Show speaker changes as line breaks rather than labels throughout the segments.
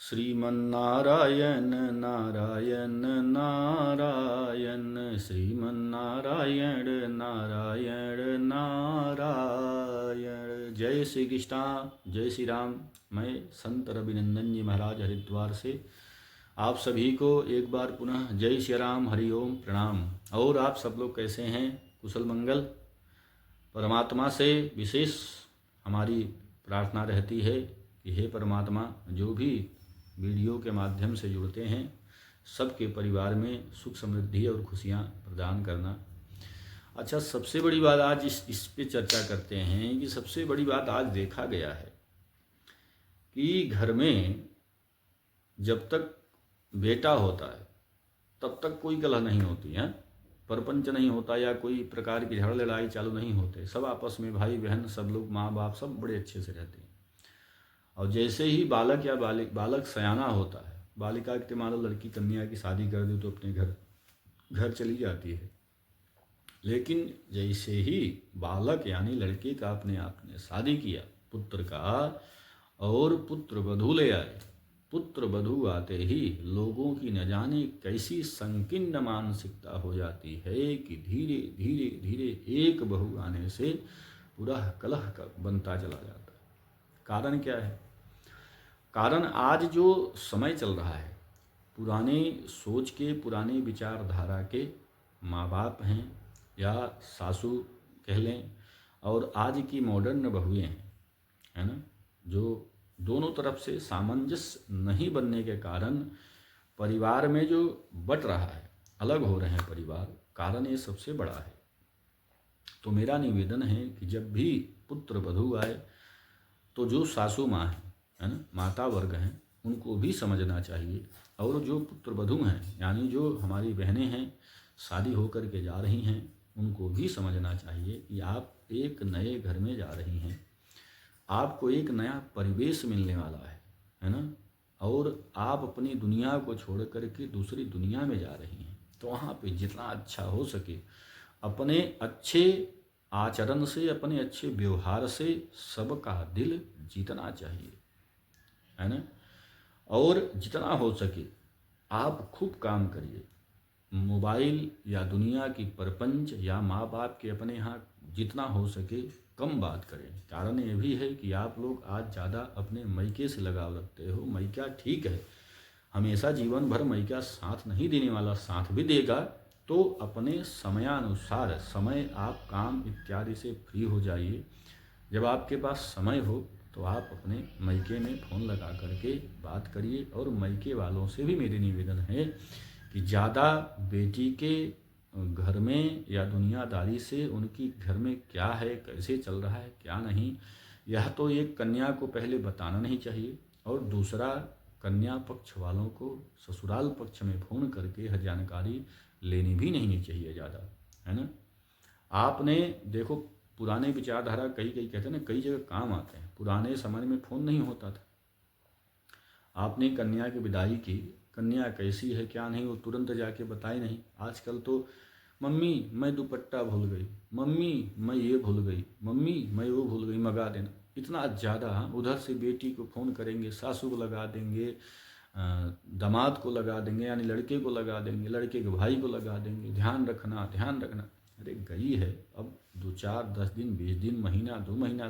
श्रीमन्नारायण नारायण नारायण श्रीमन्नारायण नारायण नारायण। जय श्री कृष्णा, जय श्री राम। मैं संत रविनंदन जी महाराज हरिद्वार से आप सभी को एक बार पुनः जय श्री राम, हरिओम, प्रणाम। और आप सब लोग कैसे हैं? कुशल मंगल? परमात्मा से विशेष हमारी प्रार्थना रहती है कि हे परमात्मा, जो भी वीडियो के माध्यम से जुड़ते हैं सबके परिवार में सुख समृद्धि और खुशियाँ प्रदान करना। अच्छा, सबसे बड़ी बात आज इस पे चर्चा करते हैं कि सबसे बड़ी बात आज देखा गया है कि घर में जब तक बेटा होता है तब तक कोई कलह नहीं होती है, परपंच नहीं होता या कोई प्रकार की झगड़ लड़ाई चालू नहीं होते। सब आपस में भाई बहन सब लोग, माँ बाप सब बड़े अच्छे से रहते हैं। और जैसे ही बालक या बालक सयाना होता है, बालिका की मान लो लड़की कन्या की शादी कर दी तो अपने घर चली जाती है। लेकिन जैसे ही बालक यानी लड़के का अपने आप ने शादी किया पुत्र का और पुत्र वधू ले आए, पुत्र वधू आते ही लोगों की न जाने कैसी संकीर्ण मानसिकता हो जाती है कि धीरे धीरे धीरे एक बहू आने से पूरा कलह बनता चला जाता है। कारण क्या है? कारण आज जो समय चल रहा है, पुराने सोच के, पुराने विचारधारा के माँ बाप हैं या सासू कह लें, और आज की मॉडर्न बहुएं हैं, है ना, जो दोनों तरफ से सामंजस्य नहीं बनने के कारण परिवार में जो बट रहा है, अलग हो रहे हैं परिवार, कारण ये सबसे बड़ा है। तो मेरा निवेदन है कि जब भी पुत्र वधू आए तो जो सासू माँ है ना, माता वर्ग हैं, उनको भी समझना चाहिए। और जो पुत्र वधू हैं यानी जो हमारी बहनें हैं, शादी होकर के जा रही हैं, उनको भी समझना चाहिए कि आप एक नए घर में जा रही हैं, आपको एक नया परिवेश मिलने वाला है ना, और आप अपनी दुनिया को छोड़ करके दूसरी दुनिया में जा रही हैं। तो वहाँ पे जितना अच्छा हो सके अपने अच्छे आचरण से, अपने अच्छे व्यवहार से सबका दिल जीतना चाहिए, है ना। और जितना हो सके आप खूब काम करिए, मोबाइल या दुनिया की परपंच या माँ बाप के अपने यहाँ जितना हो सके कम बात करें। कारण ये भी है कि आप लोग आज ज़्यादा अपने मायके से लगाव रखते हो। मायका ठीक है, हमेशा जीवन भर मायका साथ नहीं देने वाला, साथ भी देगा। तो अपने समयानुसार समय आप काम इत्यादि से फ्री हो जाइए। जब आपके पास समय हो तो आप अपने मायके में फ़ोन लगा करके बात करिए। और मायके वालों से भी मेरी निवेदन है कि ज़्यादा बेटी के घर में या दुनियादारी से, उनकी घर में क्या है, कैसे चल रहा है, क्या नहीं, यह तो एक कन्या को पहले बताना नहीं चाहिए। और दूसरा, कन्या पक्ष वालों को ससुराल पक्ष में फ़ोन करके यह जानकारी लेनी भी नहीं चाहिए ज़्यादा, है ना। आपने देखो, पुराने विचारधारा कई कहते हैं ना, कई जगह काम आते हैं। पुराने समय में फ़ोन नहीं होता था, आपने कन्या की विदाई की, कन्या कैसी है क्या नहीं, वो तुरंत जाके बताए नहीं। आजकल तो मम्मी मैं दुपट्टा भूल गई, मम्मी मैं ये भूल गई, मम्मी मैं वो भूल गई, मंगा देना। इतना ज़्यादा उधर से बेटी को फ़ोन करेंगे, सासू को लगा देंगे, दामाद को लगा देंगे यानी लड़के को लगा देंगे, लड़के के भाई को लगा देंगे, ध्यान रखना ध्यान रखना। अरे गई है, अब 2-4 10 दिन 20 दिन, महीना 2 महीना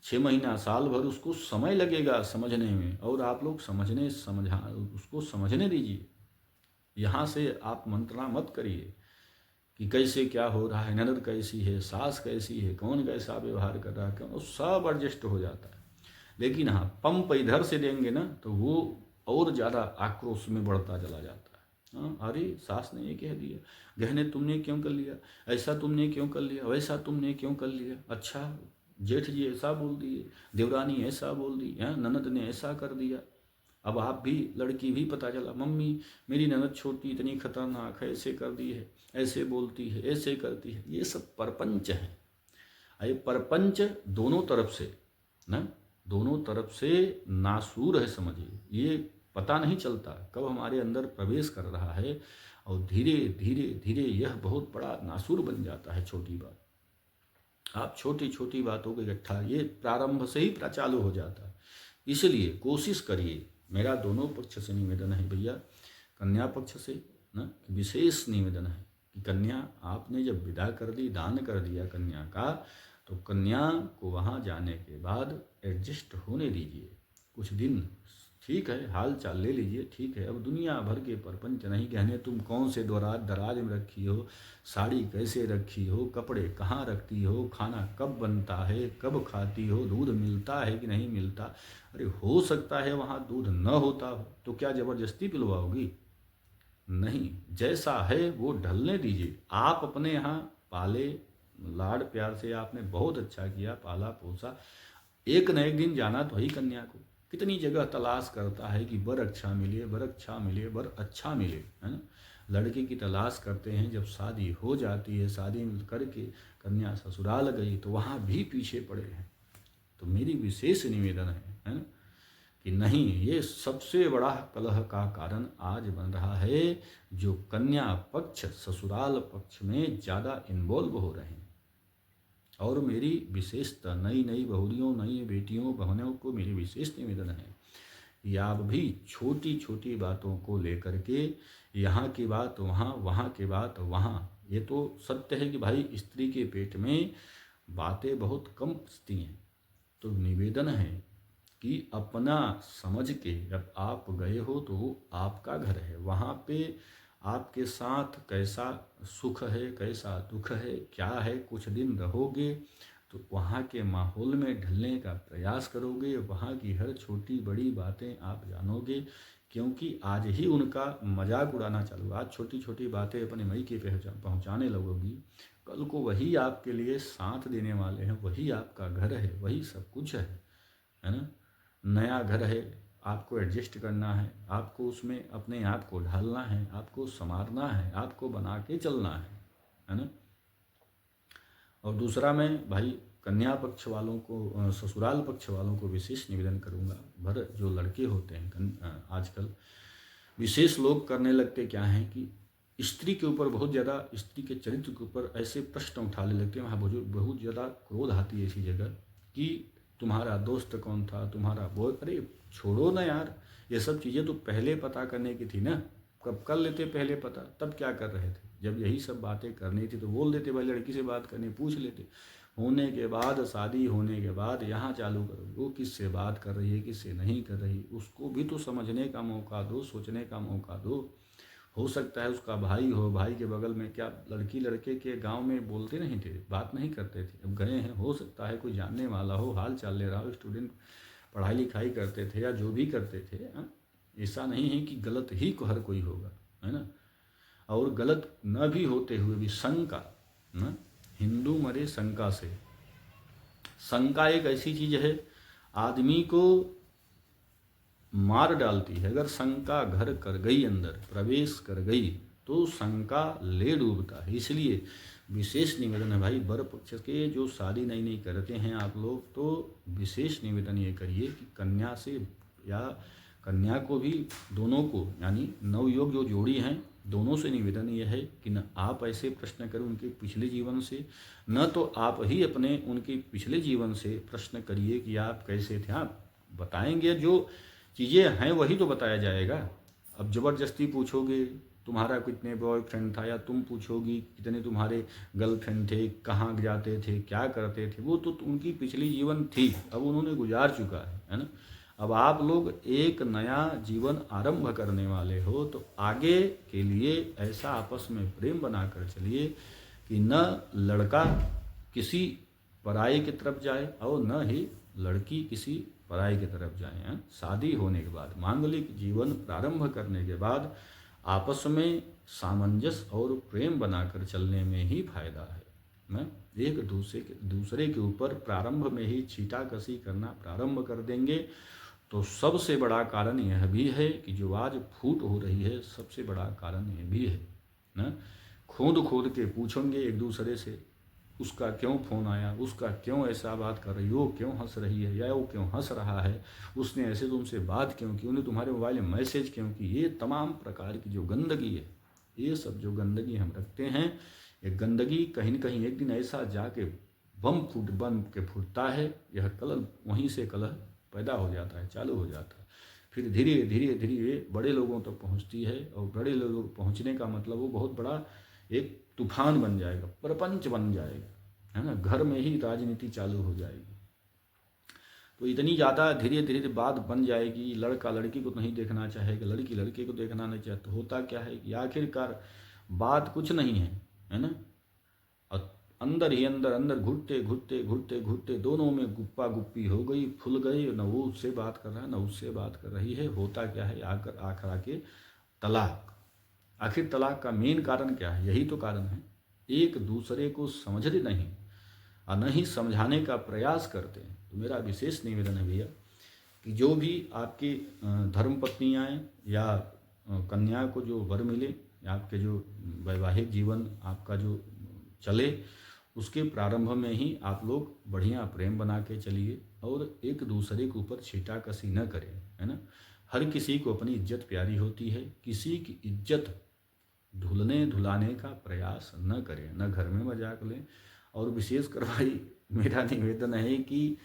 6 महीना साल भर उसको समय लगेगा समझने में। और आप लोग उसको समझने दीजिए। यहाँ से आप मंत्रणा मत करिए कि कैसे क्या हो रहा है, ननद कैसी है, सास कैसी है, कौन कैसा व्यवहार कर रहा है, क्यों, सब एडजस्ट हो जाता है। लेकिन हाँ, पंप इधर से देंगे ना तो वो और ज़्यादा आक्रोश में बढ़ता चला जाता है। हाँ, अरे सास ने ये कह दिया, गहने तुमने क्यों कर लिया, ऐसा तुमने क्यों कर लिया, वैसा तुमने क्यों कर लिया, अच्छा जेठ जी ऐसा बोल दिए, देवरानी ऐसा बोल दी, ननद ने ऐसा कर दिया। अब आप भी, लड़की भी पता चला, मम्मी मेरी ननद छोटी इतनी खतरनाक है, ऐसे कर दी है, ऐसे बोलती है, ऐसे करती है। ये सब परपंच है। ये परपंच दोनों तरफ से ना, दोनों तरफ से नासूर है, समझिए। ये पता नहीं चलता कब हमारे अंदर प्रवेश कर रहा है, और धीरे धीरे धीरे यह बहुत बड़ा नासूर बन जाता है। छोटी बात, आप छोटी छोटी बातों को इकट्ठा, ये प्रारंभ से ही चालू हो जाता है। इसलिए कोशिश करिए मेरा दोनों पक्ष से निवेदन है भैया, कन्या पक्ष से ना विशेष निवेदन है कि कन्या आपने जब विदा कर दी, दान कर दिया कन्या का, तो कन्या को वहाँ जाने के बाद एडजस्ट होने दीजिए कुछ दिन। ठीक है, हाल चाल ले लीजिए, ठीक है। अब दुनिया भर के परपंच नहीं कहने, तुम कौन से दराज में रखी हो, साड़ी कैसे रखी हो, कपड़े कहाँ रखती हो, खाना कब बनता है, कब खाती हो, दूध मिलता है कि नहीं मिलता। अरे हो सकता है वहाँ दूध न होता हो, तो क्या ज़बरदस्ती पिलवाओगी? नहीं, जैसा है वो ढलने दीजिए। आप अपने यहाँ पाले, लाड प्यार से आपने बहुत अच्छा किया, पाला पोसा, एक न एक दिन जाना तो ही कन्या को। कितनी जगह तलाश करता है कि वर अच्छा मिले, वर अच्छा मिले, वर अच्छा मिले, है ना। लड़के की तलाश करते हैं, जब शादी हो जाती है, शादी करके कन्या ससुराल गई तो वहाँ भी पीछे पड़े हैं। तो मेरी विशेष निवेदन है ना, कि नहीं, ये सबसे बड़ा कलह का कारण आज बन रहा है, जो कन्या पक्ष ससुराल पक्ष में ज़्यादा इन्वॉल्व हो रहे हैं। और मेरी विशेषता नई नई बहुरियों, नई बेटियों बहनों को मेरी विशेष निवेदन है कि आप भी छोटी छोटी बातों को लेकर के, यहाँ की बात वहाँ, वहाँ की बात वहाँ, ये तो सत्य है कि भाई स्त्री के पेट में बातें बहुत कम पचती हैं। तो निवेदन है कि अपना समझ के, जब आप गए हो तो वो आपका घर है, वहाँ पे आपके साथ कैसा सुख है, कैसा दुख है, क्या है, कुछ दिन रहोगे तो वहाँ के माहौल में ढलने का प्रयास करोगे, वहाँ की हर छोटी बड़ी बातें आप जानोगे, क्योंकि आज ही उनका मजाक उड़ाना चालू, आज छोटी छोटी बातें अपने मई के पहुँचाने लगोगी, कल को वही आपके लिए साथ देने वाले हैं, वही आपका घर है, वही सब कुछ है ना। नया घर है, आपको एडजस्ट करना है, आपको उसमें अपने आप को ढालना है, आपको संवारना है, आपको बना के चलना है ना। और दूसरा, मैं भाई कन्या पक्ष वालों को, ससुराल पक्ष वालों को विशेष निवेदन करूंगा, भर जो लड़के होते हैं आजकल विशेष लोग करने लगते क्या हैं कि स्त्री के ऊपर बहुत ज़्यादा, स्त्री के चरित्र के ऊपर ऐसे प्रश्न उठाने लगते हैं, वहाँ बहुत ज़्यादा क्रोध आती है ऐसी जगह कि तुम्हारा दोस्त कौन था, तुम्हारा बॉय, अरे छोड़ो ना यार, ये सब चीज़ें तो पहले पता करने की थी ना। कब कर लेते पहले पता, तब क्या कर रहे थे? जब यही सब बातें करनी थी तो बोल देते भाई, लड़की से बात करनी, पूछ लेते। होने के बाद, शादी होने के बाद यहाँ चालू करो, वो किससे बात कर रही है, किससे नहीं कर रही, उसको भी तो समझने का मौका दो, सोचने का मौका दो। हो सकता है उसका भाई हो, भाई के बगल में, क्या लड़की लड़के के गांव में बोलते नहीं थे, बात नहीं करते थे, अब गए हैं, हो सकता है कोई जानने वाला हो, हाल चाल ले रहा हो, स्टूडेंट पढ़ाई लिखाई करते थे या जो भी करते थे, ऐसा नहीं है कि गलत ही को हर कोई होगा, है ना। और गलत न भी होते हुए भी शंका ना, हिंदू मरे शंका से। शंका एक ऐसी चीज है, आदमी को मार डालती है। अगर शंका घर कर गई, अंदर प्रवेश कर गई, तो शंका ले डूबता है। इसलिए विशेष निवेदन है भाई, वर पक्ष के जो शादी नई नई करते हैं आप लोग, तो विशेष निवेदन ये करिए कि कन्या से, या कन्या को भी, दोनों को, यानी नवयोग जो जोड़ी हैं, दोनों से निवेदन यह है कि न आप ऐसे प्रश्न करें उनके पिछले जीवन से, न तो आप ही अपने उनके पिछले जीवन से प्रश्न करिए कि आप कैसे थे। आप बताएंगे जो चीज़ें हैं वही तो बताया जाएगा। अब ज़बरदस्ती पूछोगे तुम्हारा कितने बॉयफ्रेंड था, या तुम पूछोगी कितने तुम्हारे गर्लफ्रेंड थे, कहाँ जाते थे, क्या करते थे, वो तो उनकी पिछली जीवन थी, अब उन्होंने गुजार चुका है ना। अब आप लोग एक नया जीवन आरंभ करने वाले हो, तो आगे के लिए ऐसा आपस में प्रेम बनाकर चलिए कि न लड़का किसी पराये की तरफ जाए और न ही लड़की किसी पराई की तरफ जाए। शादी होने के बाद, मांगलिक जीवन प्रारंभ करने के बाद आपस में सामंजस्य और प्रेम बनाकर चलने में ही फायदा है ना। एक दूसरे के ऊपर प्रारंभ में ही छीटाकशी करना प्रारंभ कर देंगे तो सबसे बड़ा कारण यह भी है कि जो आज फूट हो रही है, सबसे बड़ा कारण यह भी है ना। खोद खोद के पूछेंगे एक दूसरे से, उसका क्यों फ़ोन आया, उसका क्यों ऐसा बात कर रही हो, क्यों हंस रही है, या वो क्यों हंस रहा है, उसने ऐसे तुमसे बात क्यों की, उन्हें तुम्हारे मोबाइल में मैसेज क्यों की। ये तमाम प्रकार की जो गंदगी है, ये सब जो गंदगी हम रखते हैं, ये गंदगी कहीं न कहीं एक दिन ऐसा जाके बम के फूटता है, यह कलह, वहीं से कलह पैदा हो जाता है, चालू हो जाता है। फिर धीरे धीरे धीरे बड़े लोगों तक पहुंचती है, और बड़े लोगों तक पहुंचने का मतलब वो बहुत बड़ा एक तूफान बन जाएगा, प्रपंच बन जाएगा, है ना। घर में ही राजनीति चालू हो जाएगी। तो इतनी ज़्यादा धीरे धीरे बात बन जाएगी, लड़का लड़की को नहीं देखना चाहेगा, लड़की लड़के को देखना नहीं चाहे। तो होता क्या है कि आखिरकार बात कुछ नहीं है ना। और अंदर ही अंदर अंदर घुटते घुटते घुटते घुटते दोनों में गुप्पा गुप्पी हो गई, फुल गई, न वो उससे बात कर रहा है न उससे बात कर रही है। होता क्या है, आखिर आके तलाक। आखिर तलाक का मेन कारण क्या है? यही तो कारण है, एक दूसरे को समझते नहीं और न ही समझाने का प्रयास करते हैं। तो मेरा विशेष निवेदन है भैया कि जो भी आपकी धर्म पत्नियाँ या कन्या को जो वर मिले, या आपके जो वैवाहिक जीवन आपका जो चले, उसके प्रारंभ में ही आप लोग बढ़िया प्रेम बना के चलिए और एक दूसरे के ऊपर छीटाकशी न करें, है ना। हर किसी को अपनी इज्जत प्यारी होती है, किसी की इज्जत धुलने धुलाने का प्रयास न करें, न घर में मजाक लें। और विशेषकर भाई मेरा निवेदन है कि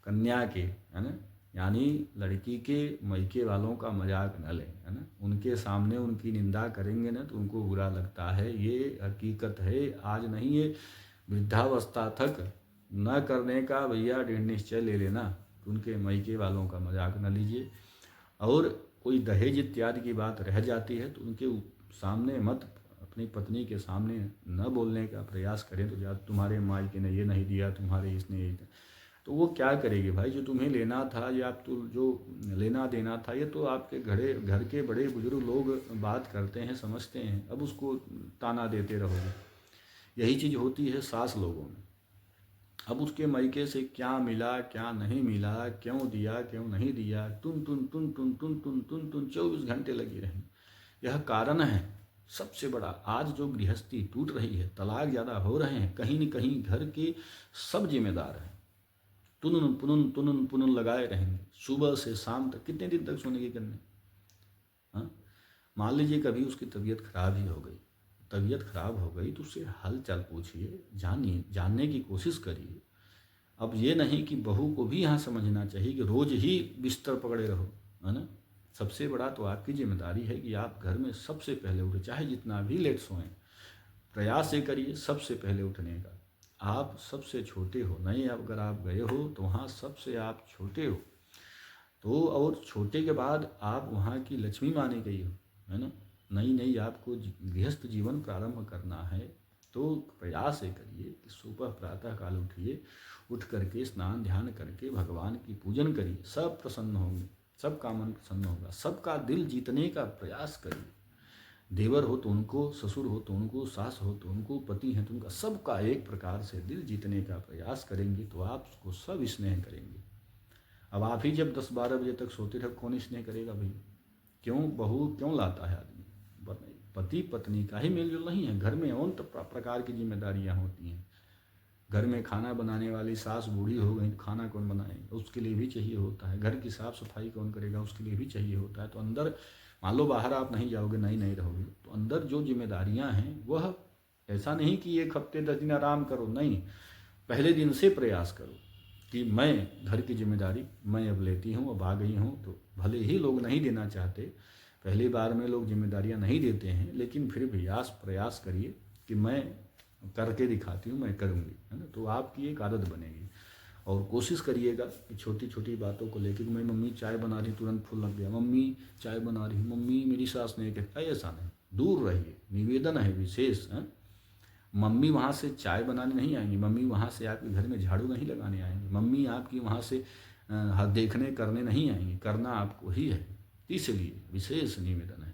कन्या के, है ना, यानी लड़की के मैके वालों का मजाक न लें, है ना। उनके सामने उनकी निंदा करेंगे ना तो उनको बुरा लगता है, ये हकीकत है। आज नहीं, ये वृद्धावस्था तक न करने का भैया दृढ़ निश्चय ले लेना। उनके मैके वालों का मजाक न लीजिए। और कोई दहेज इत्यादि की बात रह जाती है तो उनके सामने मत, अपनी पत्नी के सामने न बोलने का प्रयास करें। तो या तुम्हारे मायके ने ये नहीं दिया, तुम्हारे इसने ये, तो वो क्या करेगी भाई? जो तुम्हें लेना था या तो जो लेना देना था, ये तो आपके घर के बड़े बुजुर्ग लोग बात करते हैं, समझते हैं। अब उसको ताना देते रहोगे। यही चीज़ होती है सास लोगों में। अब उसके मैके से क्या मिला क्या नहीं मिला, क्यों दिया क्यों नहीं दिया, टुन टुन टुन टुन टुन टुन टुन टुन 24 घंटे लगी रहें। यह कारण है सबसे बड़ा। आज जो गृहस्थी टूट रही है, तलाक ज़्यादा हो रहे हैं, कहीं न कहीं घर के सब जिम्मेदार हैं। तुनुन पुनुन लगाए रहेंगे सुबह से शाम तक। कितने दिन तक सुनेगी करने? हाँ, मान लीजिए कभी उसकी तबीयत खराब ही हो गई, तबीयत खराब हो गई तो उससे हाल चाल पूछिए, जानिए, जानने की कोशिश करिए। अब ये नहीं कि बहू को भी यहाँ समझना चाहिए कि रोज ही बिस्तर पकड़े रहो, है ना। सबसे बड़ा तो आपकी जिम्मेदारी है कि आप घर में सबसे पहले उठे, चाहे जितना भी लेट सोएं, प्रयास ये करिए सबसे पहले उठने का। आप सबसे छोटे हो नहीं, अगर आप गए हो तो वहाँ सबसे आप छोटे हो, तो और छोटे के बाद आप वहाँ की लक्ष्मी माने गई हो, है ना। नई आपको गृहस्थ जीवन प्रारंभ करना है तो प्रयास ये करिए कि सुबह प्रातः काल उठिए, उठ करके स्नान ध्यान करके भगवान की पूजन करिए। सब प्रसन्न होंगे, सबका मन प्रसन्न होगा, सबका दिल जीतने का प्रयास करिए। देवर हो तो उनको, ससुर हो तो उनको, सास हो तो उनको, पति हैं तो उनका, सबका एक प्रकार से दिल जीतने का प्रयास करेंगे तो आपको सब स्नेह करेंगे। अब आप ही जब 10-12 बजे तक सोते रहे, कौन स्नेह करेगा भैया? क्यों बहू क्यों लाता है आदमी? पति पत्नी का ही मेलजोल नहीं है। घर में और प्रकार की जिम्मेदारियां होती हैं। घर में खाना बनाने वाली सास बूढ़ी हो गई, खाना कौन बनाएगा? उसके लिए भी चाहिए होता है। घर की साफ सफाई कौन करेगा? उसके लिए भी चाहिए होता है। तो अंदर मान लो बाहर आप नहीं जाओगे, नहीं रहोगे, तो अंदर जो जिम्मेदारियां हैं वह ऐसा नहीं कि 1 हफ्ते 10 दिन आराम करो, नहीं, पहले दिन से प्रयास करो कि मैं घर की जिम्मेदारी मैं अब लेती हूँ, अब आ गई हूँ। तो भले ही लोग नहीं देना चाहते, पहली बार में लोग जिम्मेदारियां नहीं देते हैं, लेकिन फिर भी प्रयास करिए कि मैं करके दिखाती हूँ, मैं करूँगी, है ना। तो आपकी एक आदत बनेगी। और कोशिश करिएगा कि छोटी छोटी बातों को लेकर, मैं मम्मी चाय बना रही तुरंत फूल लग गया, मम्मी चाय बना रही, मम्मी मेरी सास ने कहता, ऐसा नहीं, दूर रहिए। निवेदन है विशेष, है। मम्मी वहाँ से चाय बनाने नहीं आएंगी, मम्मी वहाँ से आपके घर में झाड़ू नहीं लगाने आएंगी, मम्मी आपकी वहाँ से देखने करने नहीं आएंगी, करना आपको ही है। इसलिए विशेष निवेदन है,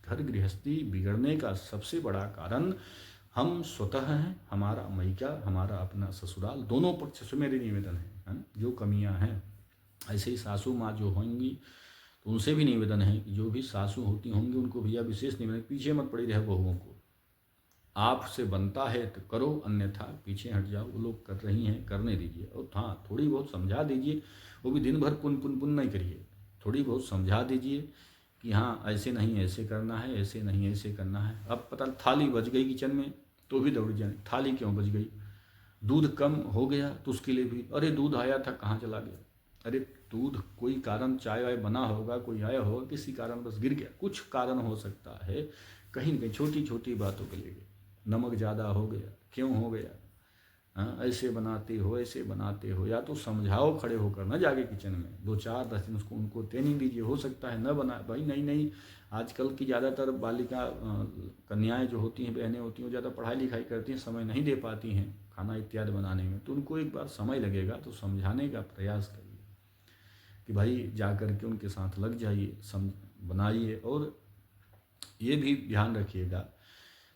घर गृहस्थी बिगड़ने का सबसे बड़ा कारण हम स्वतः हैं, हमारा मैका, हमारा अपना ससुराल, दोनों पक्ष से मेरे निवेदन है ना। जो कमियां हैं, ऐसे ही सासू माँ जो होंगी तो उनसे भी निवेदन है कि जो भी सासू होती होंगी उनको भैया विशेष निवेदन, पीछे मत पड़ी रहे बहुओं को। आपसे बनता है तो करो, अन्यथा पीछे हट जाओ। वो लोग कर रही हैं, करने दीजिए। और हाँ, थोड़ी बहुत समझा दीजिए, वो भी दिन भर पुन नहीं करिए, थोड़ी बहुत समझा दीजिए कि हाँ ऐसे नहीं ऐसे करना है, ऐसे नहीं ऐसे करना है। अब पता थाली बच गई किचन में तो भी दौड़ जाए, थाली क्यों बच गई? दूध कम हो गया तो उसके लिए भी, अरे दूध आया था कहाँ चला गया, अरे दूध कोई कारण चाय वाय बना होगा, कोई आया होगा, किसी कारण बस गिर गया, कुछ कारण हो सकता है, कहीं न कहीं छोटी छोटी बातों के लिए नमक ज़्यादा हो गया, क्यों हो गया, हाँ ऐसे बनाते हो ऐसे बनाते हो, या तो समझाओ खड़े होकर, न जाके किचन में 2-4-10 दिन उसको उनको ट्रेनिंग दीजिए, हो सकता है न बना भाई, नहीं नहीं आजकल की ज़्यादातर बालिका कन्याएं जो होती हैं, बहनें होती हैं, वो ज़्यादा पढ़ाई लिखाई करती हैं, समय नहीं दे पाती हैं खाना इत्यादि बनाने में, तो उनको एक बार समय लगेगा, तो समझाने का प्रयास करिए कि भाई जा कर के उनके साथ लग जाइए, बनाइए। और ये भी ध्यान रखिएगा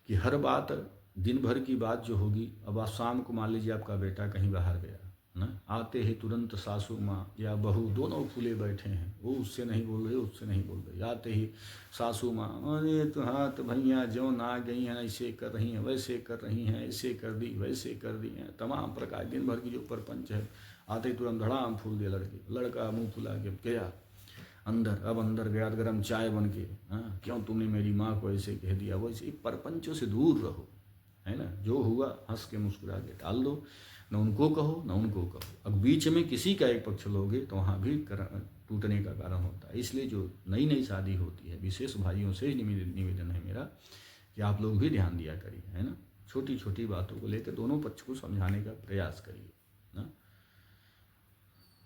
कि हर बात, दिन भर की बात जो होगी, अब आप शाम को मान लीजिए आपका बेटा कहीं बाहर गया ना, आते ही तुरंत सासू माँ या बहू दोनों फूले बैठे हैं, वो उससे नहीं बोल रही, उससे नहीं बोल रही, आते ही सासू माँ, अरे तो हाँ तो भैया जो ना गई हैं, ऐसे कर रही हैं, वैसे कर रही हैं, ऐसे कर दी, वैसे कर दी हैं, तमाम प्रकार दिन भर की जो प्रपंच है, आते ही तुरंत धड़ाम फूल दिया लड़का मुँह फुला के गया अंदर, अब अंदर गया तो गर्म चाय बन के, हाँ क्यों तुमने मेरी माँ को ऐसे कह दिया, वैसे परपंचों से दूर रहो, है ना, जो हुआ हंस के मुस्कुरा के टाल दो, न उनको कहो न उनको कहो। अब बीच में किसी का एक पक्ष लोगे तो वहाँ भी टूटने का कारण होता है। इसलिए जो नई नई शादी होती है, विशेष भाइयों से निवेदन है मेरा कि आप लोग भी ध्यान दिया करिए, है ना, छोटी छोटी बातों को लेकर दोनों पक्ष को समझाने का प्रयास करिए ना।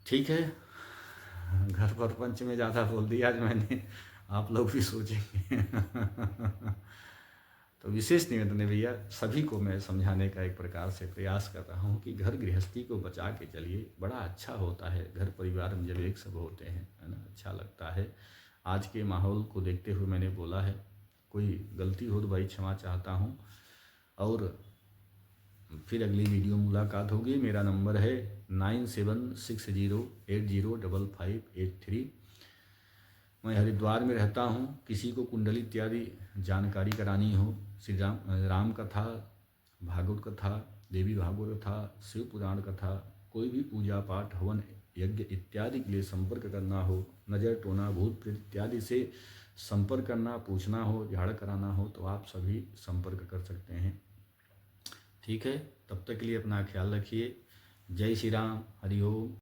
ठीक है, घर पर पंच में ज़्यादा बोल दिया आज मैंने, आप लोग भी सोचेंगे। तो विशेष निवेदन है भैया, सभी को मैं समझाने का एक प्रकार से प्रयास कर रहा हूँ कि घर गृहस्थी को बचा के चलिए, बड़ा अच्छा होता है घर परिवार में जब एक सब होते हैं, है ना, अच्छा लगता है। आज के माहौल को देखते हुए मैंने बोला है, कोई गलती हो तो भाई क्षमा चाहता हूँ। और फिर अगली वीडियो मुलाकात होगी। मेरा नंबर है 9760805583। मैं हरिद्वार में रहता हूँ। किसी को कुंडली इत्यादि जानकारी करानी हो, श्री राम कथा, भागवत कथा, देवी भागवत कथा, शिव पुराण कथा, कोई भी पूजा पाठ, हवन यज्ञ इत्यादि के लिए संपर्क करना हो, नज़र टोना भूत प्रेत इत्यादि से संपर्क करना, पूछना हो, झाड़ कराना हो, तो आप सभी संपर्क कर सकते हैं। ठीक है, तब तक के लिए अपना ख्याल रखिए। जय श्री राम, हरि ओम।